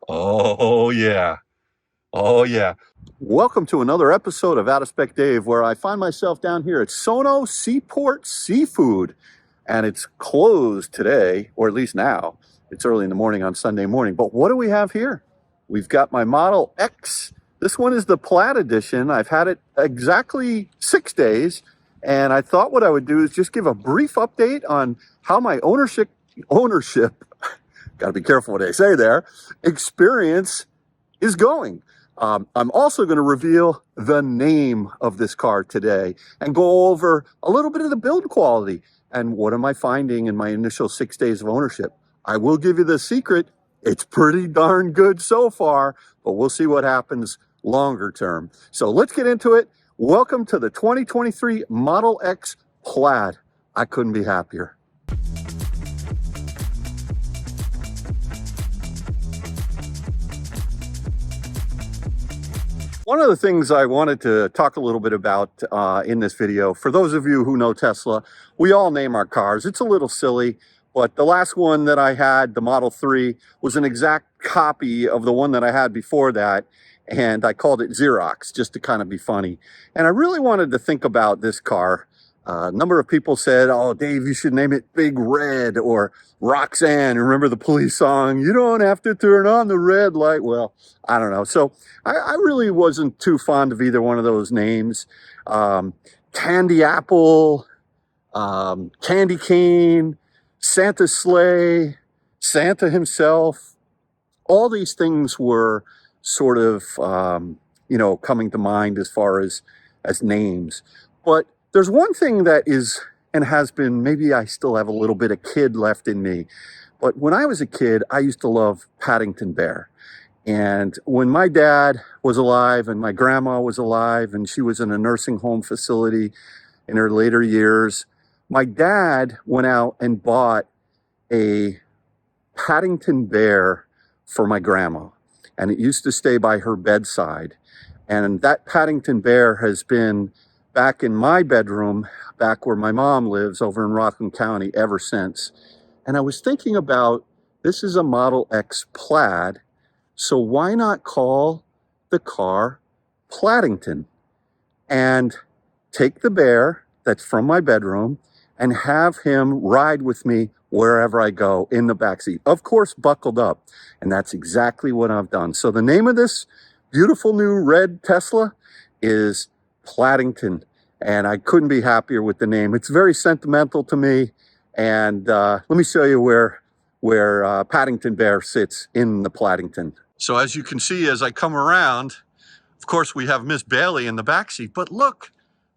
Oh, yeah. Oh, yeah. Welcome to another episode of Out of Spec Dave, where I find myself down here at Sono Seaport Seafood. And it's closed today, or at least now. It's early in the morning on Sunday morning. But what do we have here? We've got my Model X. This one is the Plaid edition. I've had it exactly 6 days. And I thought what I would do is just give a brief update on how my ownership, got to be careful what I say there, experience is going. I'm also going to reveal the name of this car today and go over a little bit of the build quality and what am I finding in my initial 6 days of ownership. I will give you the secret. It's pretty darn good so far, but we'll see what happens longer term. So let's get into it. Welcome to the 2023 Model X Plaid. I couldn't be happier. One of the things I wanted to talk a little bit about in this video, for those of you who know Tesla, we all name our cars. It's a little silly, but the last one that I had, the Model 3, was an exact copy of the one that I had before that, and I called it Xerox, just to kind of be funny. And I really wanted to think about this car. A number of people said, oh, Dave, you should name it Big Red or Roxanne. Remember the Police song, you don't have to turn on the red light. Well, I don't know. So I really wasn't too fond of either one of those names. Candy Apple, Candy Cane, Santa Sleigh, Santa himself. All these things were sort of, coming to mind as far as names. But there's one thing that is and has been, maybe I still have a little bit of kid left in me, but when I was a kid, I used to love Paddington Bear. And when my dad was alive and my grandma was alive and she was in a nursing home facility in her later years, my dad went out and bought a Paddington Bear for my grandma. And it used to stay by her bedside. And that Paddington Bear has been back in my bedroom, back where my mom lives over in Rockland County ever since. And I was thinking about, this is a Model X Plaid, so why not call the car Paddington and take the bear that's from my bedroom and have him ride with me wherever I go in the backseat. Of course, buckled up. And that's exactly what I've done. So the name of this beautiful new red Tesla is Paddington, and I couldn't be happier with the name. It's very sentimental to me, and let me show you where Paddington Bear sits in the Paddington. So as you can see, as I come around, of course we have Miss Bailey in the backseat, but look,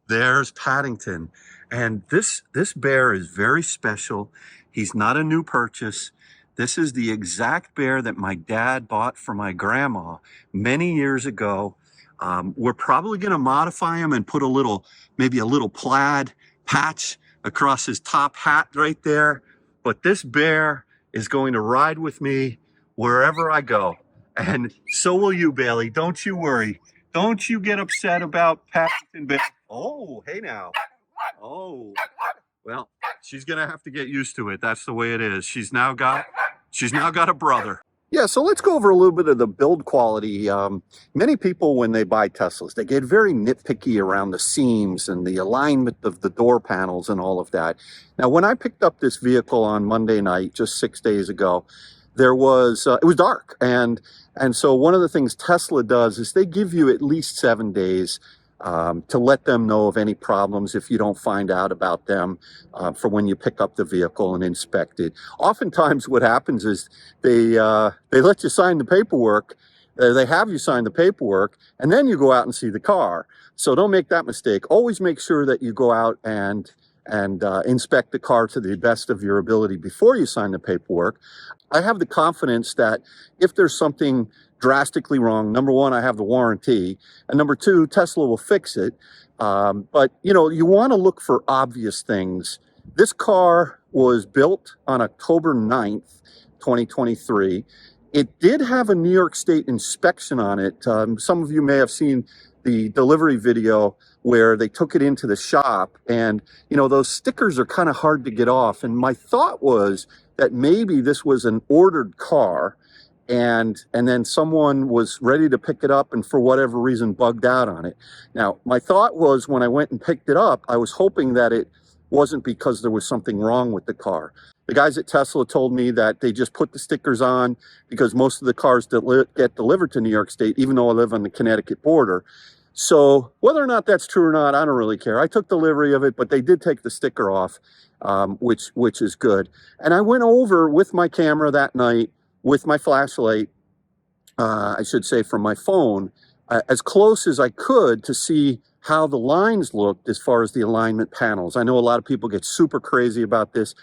there's Paddington. And this bear is very special. He's not a new purchase. This is the exact bear that my dad bought for my grandma many years ago. We're probably going to modify him and put maybe a little plaid patch across his top hat right there. But this bear is going to ride with me wherever I go. And so will you, Bailey. Don't you worry. Don't you get upset about Paddington Bear. Oh, hey now. Oh, well, she's going to have to get used to it. That's the way it is. She's now got a brother. Yeah, so let's go over a little bit of the build quality. Many people, when they buy Teslas, they get very nitpicky around the seams and the alignment of the door panels and all of that. Now, when I picked up this vehicle on Monday night, just 6 days ago, it was dark. And so one of the things Tesla does is they give you at least 7 days to let them know of any problems if you don't find out about them for when you pick up the vehicle and inspect it. Oftentimes what happens is they let you sign the paperwork, they have you sign the paperwork, and then you go out and see the car. So don't make that mistake. Always make sure that you go out and inspect the car to the best of your ability before you sign the paperwork. I have the confidence that if there's something drastically wrong, number one, I have the warranty, and number two, Tesla will fix it. But you want to look for obvious things. This car was built on October 9th, 2023. It did have a New York State inspection on it. Some of you may have seen the delivery video where they took it into the shop, and those stickers are kind of hard to get off. And my thought was that maybe this was an ordered car and then someone was ready to pick it up and for whatever reason bugged out on it. Now, my thought was when I went and picked it up, I was hoping that it wasn't because there was something wrong with the car. The guys at Tesla told me that they just put the stickers on because most of the cars that get delivered to New York State, even though I live on the Connecticut border. So whether or not that's true or not, I don't really care. I took delivery of it, but they did take the sticker off, which is good. And I went over with my camera that night with my flashlight, I should say from my phone, as close as I could to see how the lines looked as far as the alignment panels. I know a lot of people get super crazy about this.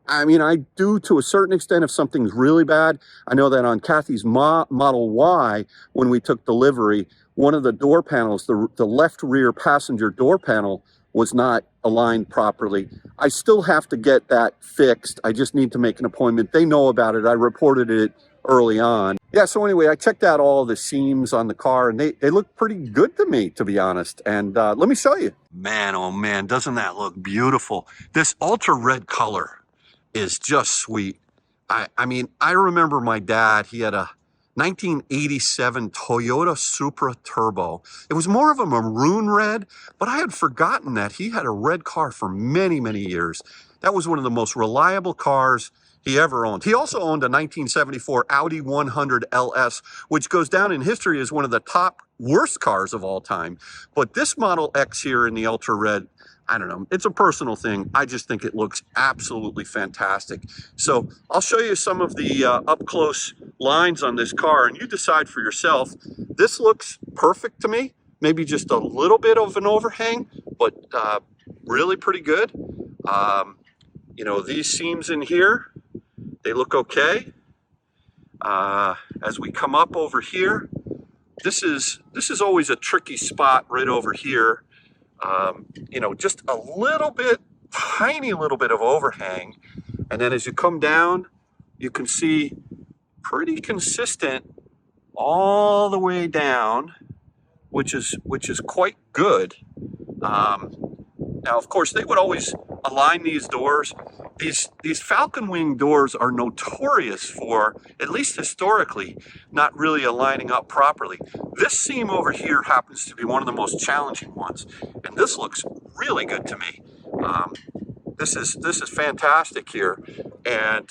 I mean, I do to a certain extent if something's really bad. I know that on Kathy's Model Y, when we took delivery, one of the door panels, the left rear passenger door panel, was not aligned properly. I still have to get that fixed. I just need to make an appointment. They know about it. I reported it early on. Yeah, so anyway, I checked out all the seams on the car and they look pretty good to me, to be honest. And let me show you. Man, oh man, doesn't that look beautiful? This ultra red color is just sweet. I mean, I remember my dad, he had a 1987 Toyota Supra Turbo. It was more of a maroon red, but I had forgotten that he had a red car for many, many years. That was one of the most reliable cars he ever owned. He also owned a 1974 Audi 100 LS, which goes down in history as one of the top worst cars of all time. But this Model X here in the ultra red, I don't know, it's a personal thing. I just think it looks absolutely fantastic. So I'll show you some of the up close lines on this car and you decide for yourself. This looks perfect to me. Maybe just a little bit of an overhang, but really pretty good. You know, these seams in here, they look okay. As we come up over here, this is always a tricky spot right over here. You know, just a little bit, tiny little bit of overhang. And then as you come down, you can see pretty consistent all the way down, which is quite good. Now, of course, they would always align these doors. These Falcon Wing doors are notorious for, at least historically, not really aligning up properly. This seam over here happens to be one of the most challenging ones, and this looks really good to me. This is fantastic here, and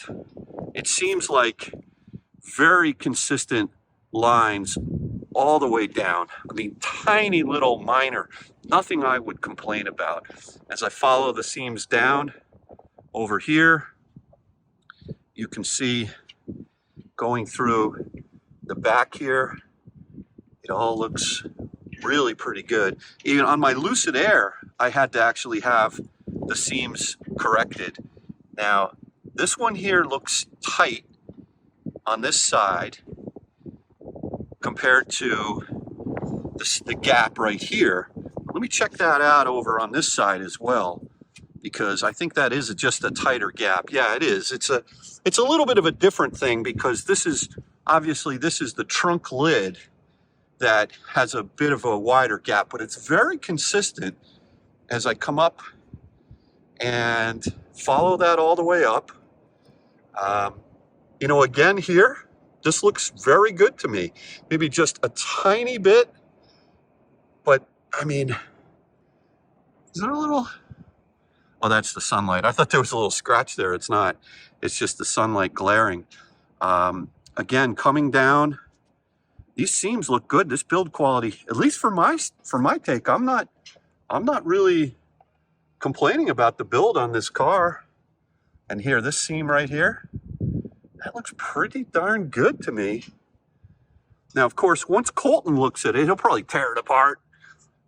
it seems like very consistent lines all the way down. I mean, tiny little minor, nothing I would complain about. As I follow the seams down over here, you can see going through the back here, it all looks really pretty good. Even on my Lucid Air, I had to actually have the seams corrected. Now, this one here looks tight on this side compared to the gap right here. Let me check that out over on this side as well, because I think that is just a tighter gap. Yeah, it is. It's a little bit of a different thing because this is obviously the trunk lid that has a bit of a wider gap, but it's very consistent as I come up and follow that all the way up. You know, again here, this looks very good to me. Maybe just a tiny bit, but I mean, is there a little? Oh, that's the sunlight. I thought there was a little scratch there. It's not. It's just the sunlight glaring. Again, coming down, these seams look good. This build quality, at least for my take, I'm not really complaining about the build on this car. And here, this seam right here, that looks pretty darn good to me. Now, of course, once Colton looks at it, he'll probably tear it apart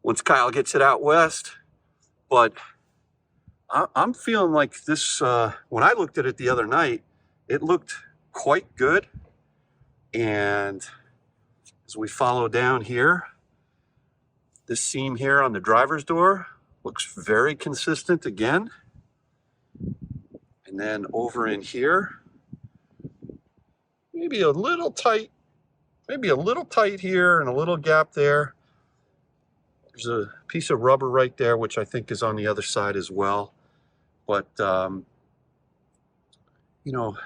once Kyle gets it out west. But I'm feeling like this, when I looked at it the other night, it looked quite good. And as we follow down here, this seam here on the driver's door looks very consistent again. And then over in here, maybe a little tight here and a little gap there. There's a piece of rubber right there, which I think is on the other side as well. But, you know,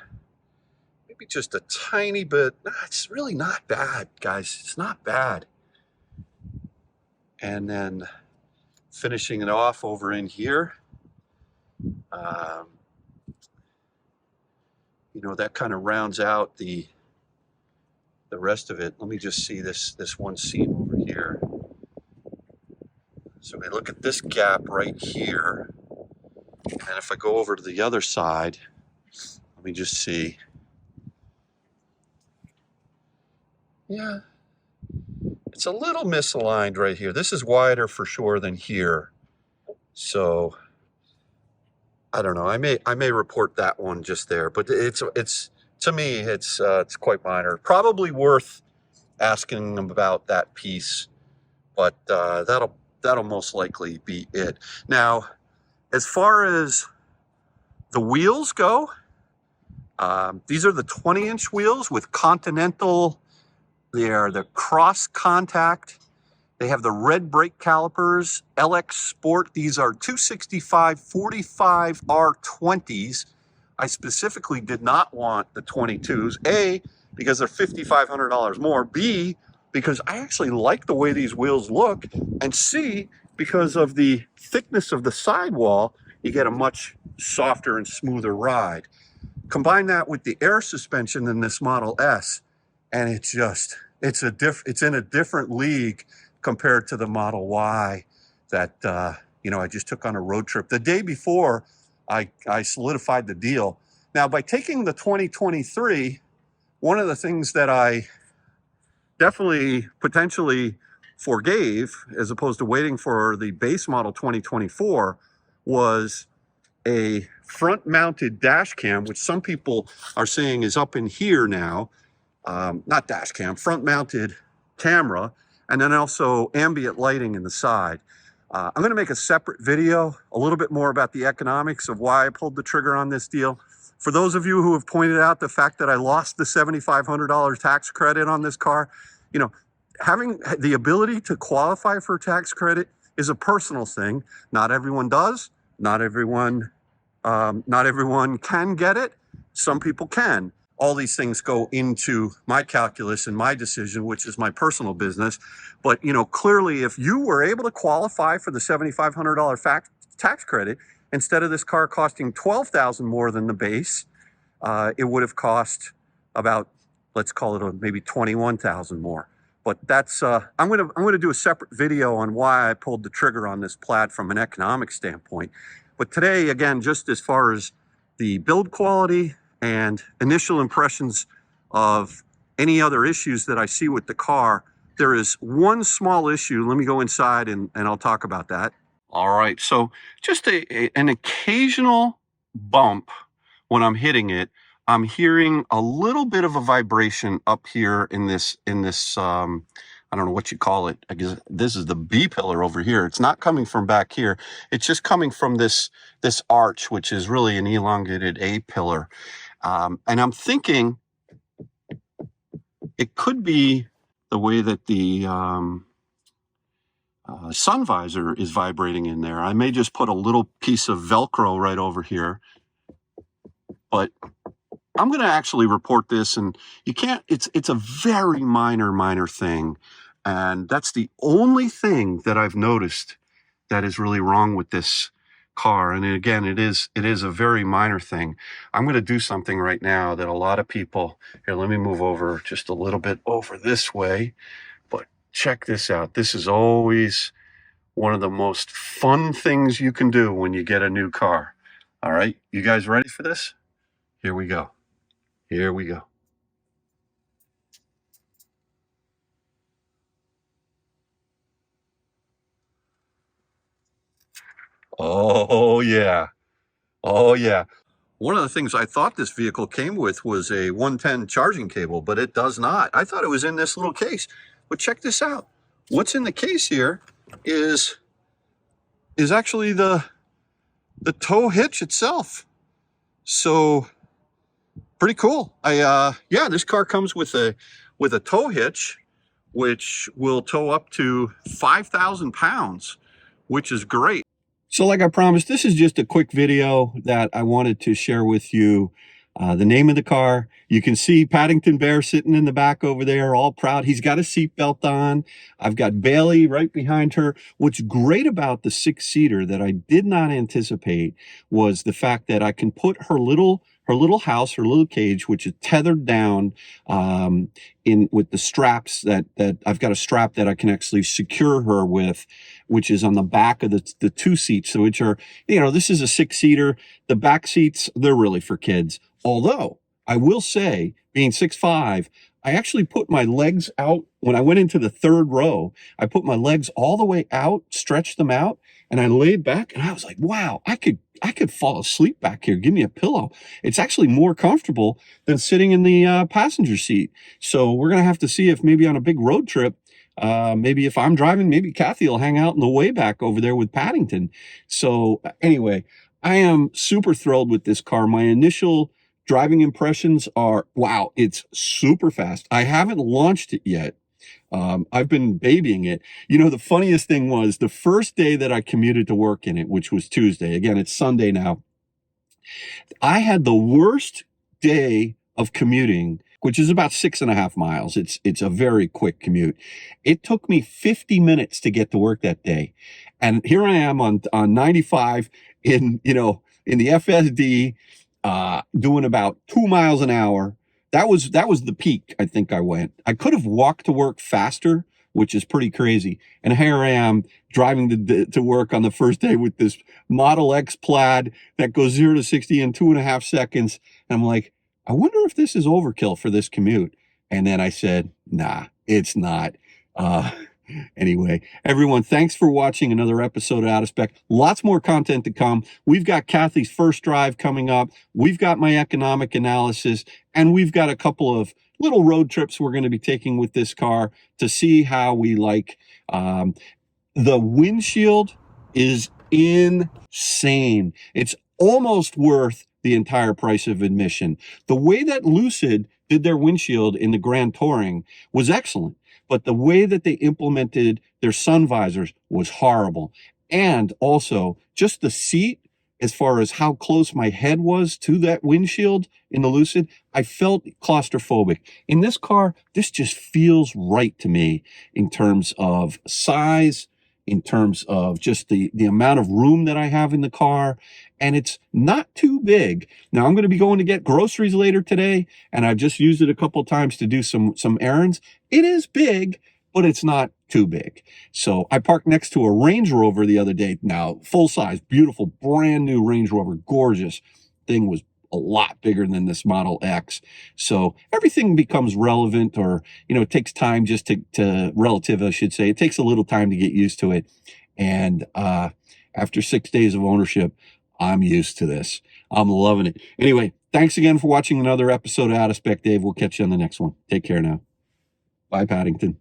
be just a tiny bit. It's really not bad, guys. It's not bad. And then finishing it off over in here. You know, that kind of rounds out the rest of it. Let me just see this one seam over here. So we look at this gap right here, and if I go over to the other side, let me just see. Yeah, it's a little misaligned right here. This is wider for sure than here. So I don't know. I may report that one just there, but it's to me it's quite minor. Probably worth asking them about that piece, but that'll most likely be it. Now, as far as the wheels go, these are the 20-inch wheels with Continental. They are the cross contact. They have the red brake calipers, LX Sport. These are 265 45 R20s. I specifically did not want the 22s. A, because they're $5,500 more. B, because I actually like the way these wheels look. And C, because of the thickness of the sidewall, you get a much softer and smoother ride. Combine that with the air suspension in this Model S, and it's in a different league compared to the Model Y that you know, I just took on a road trip. The day before, I solidified the deal. Now, by taking the 2023, one of the things that I definitely potentially forgave, as opposed to waiting for the base model 2024, was a front-mounted dash cam, which some people are saying is up in here now. Not dash cam, front-mounted camera, and then also ambient lighting in the side. I'm going to make a separate video, a little bit more about the economics of why I pulled the trigger on this deal. For those of you who have pointed out the fact that I lost the $7,500 tax credit on this car, you know, having the ability to qualify for a tax credit is a personal thing. Not everyone does. Not everyone can get it. Some people can. All these things go into my calculus and my decision, which is my personal business. But, you know, clearly, if you were able to qualify for the $7,500 tax credit, instead of this car costing $12,000 more than the base, it would have cost about, let's call it maybe $21,000 more. But that's I'm gonna do a separate video on why I pulled the trigger on this Plaid from an economic standpoint. But today, again, just as far as the build quality and initial impressions of any other issues that I see with the car, there is one small issue. Let me go inside and I'll talk about that. All right, so just an occasional bump when I'm hitting it. I'm hearing a little bit of a vibration up here in this I don't know what you call it. I guess this is the B pillar over here. It's not coming from back here. It's just coming from this arch, which is really an elongated A pillar. And I'm thinking it could be the way that the sun visor is vibrating in there. I may just put a little piece of Velcro right over here, but I'm going to actually report this, and you can't, it's a very minor thing. And that's the only thing that I've noticed that is really wrong with this car. And again, it is a very minor thing. I'm going to do something right now that a lot of people, here, let me move over just a little bit over this way, but check this out. This is always one of the most fun things you can do when you get a new car. All right, you guys ready for this? Here we go. Here we go. Oh, yeah. Oh, yeah. One of the things I thought this vehicle came with was a 110 charging cable, but it does not. I thought it was in this little case. But check this out. What's in the case here is actually the tow hitch itself. So pretty cool. Yeah, this car comes with a tow hitch, which will tow up to 5,000 pounds, which is great. So like I promised, this is just a quick video that I wanted to share with you The name of the car, you can see Paddington Bear sitting in the back over there, all proud. He's got a seatbelt on. I've got Bailey right behind her. What's great about the six-seater that I did not anticipate was the fact that I can put her little house, her little cage, which is tethered down in with the straps that I've got a strap that I can actually secure her with, which is on the back of the two seats. So which are, this is a six-seater. The back seats, they're really for kids. Although I will say, being 6'5", I actually put my legs out when I went into the third row. I put my legs all the way out, stretched them out, and I laid back, and I was like, wow, I could fall asleep back here. Give me a pillow. It's actually more comfortable than sitting in the passenger seat. So we're going to have to see if maybe on a big road trip, maybe if I'm driving, maybe Kathy will hang out in the way back over there with Paddington. So anyway, I am super thrilled with this car. My initial driving impressions are, wow, it's super fast. I haven't launched it yet. I've been babying it. The funniest thing was the first day that I commuted to work in it, which was Tuesday. Again, it's Sunday now. I had the worst day of commuting, which is about 6.5 miles. It's a very quick commute. It took me 50 minutes to get to work that day. And here I am on 95 in the FSD, doing about 2 miles an hour. That was the peak. I think I went. I could have walked to work faster, which is pretty crazy. And here I am driving to work on the first day with this Model X Plaid that goes 0 to 60 in 2.5 seconds. And I'm like, I wonder if this is overkill for this commute. And then I said, nah, it's not. Anyway, everyone, thanks for watching another episode of Out of Spec. Lots more content to come. We've got Kathy's first drive coming up. We've got my economic analysis, and we've got a couple of little road trips we're going to be taking with this car to see how we like. The windshield is insane. It's almost worth the entire price of admission. The way that Lucid did their windshield in the Grand Touring was excellent. But the way that they implemented their sun visors was horrible. And also, just the seat, as far as how close my head was to that windshield in the Lucid, I felt claustrophobic. In this car, this just feels right to me in terms of size, in terms of just the amount of room that I have in the car. And it's not too big. Now, I'm going to be going to get groceries later today, and I've just used it a couple times to do some errands. It is big, but it's not too big. So I parked next to a Range Rover the other day. Now, full size, beautiful, brand new Range Rover, gorgeous. Thing was a lot bigger than this Model X. So everything becomes relevant, or, it takes time just to relative, I should say. It takes a little time to get used to it. And after 6 days of ownership, I'm used to this. I'm loving it. Anyway, thanks again for watching another episode of Out of Spec, Dave. We'll catch you on the next one. Take care now. Bye, Paddington.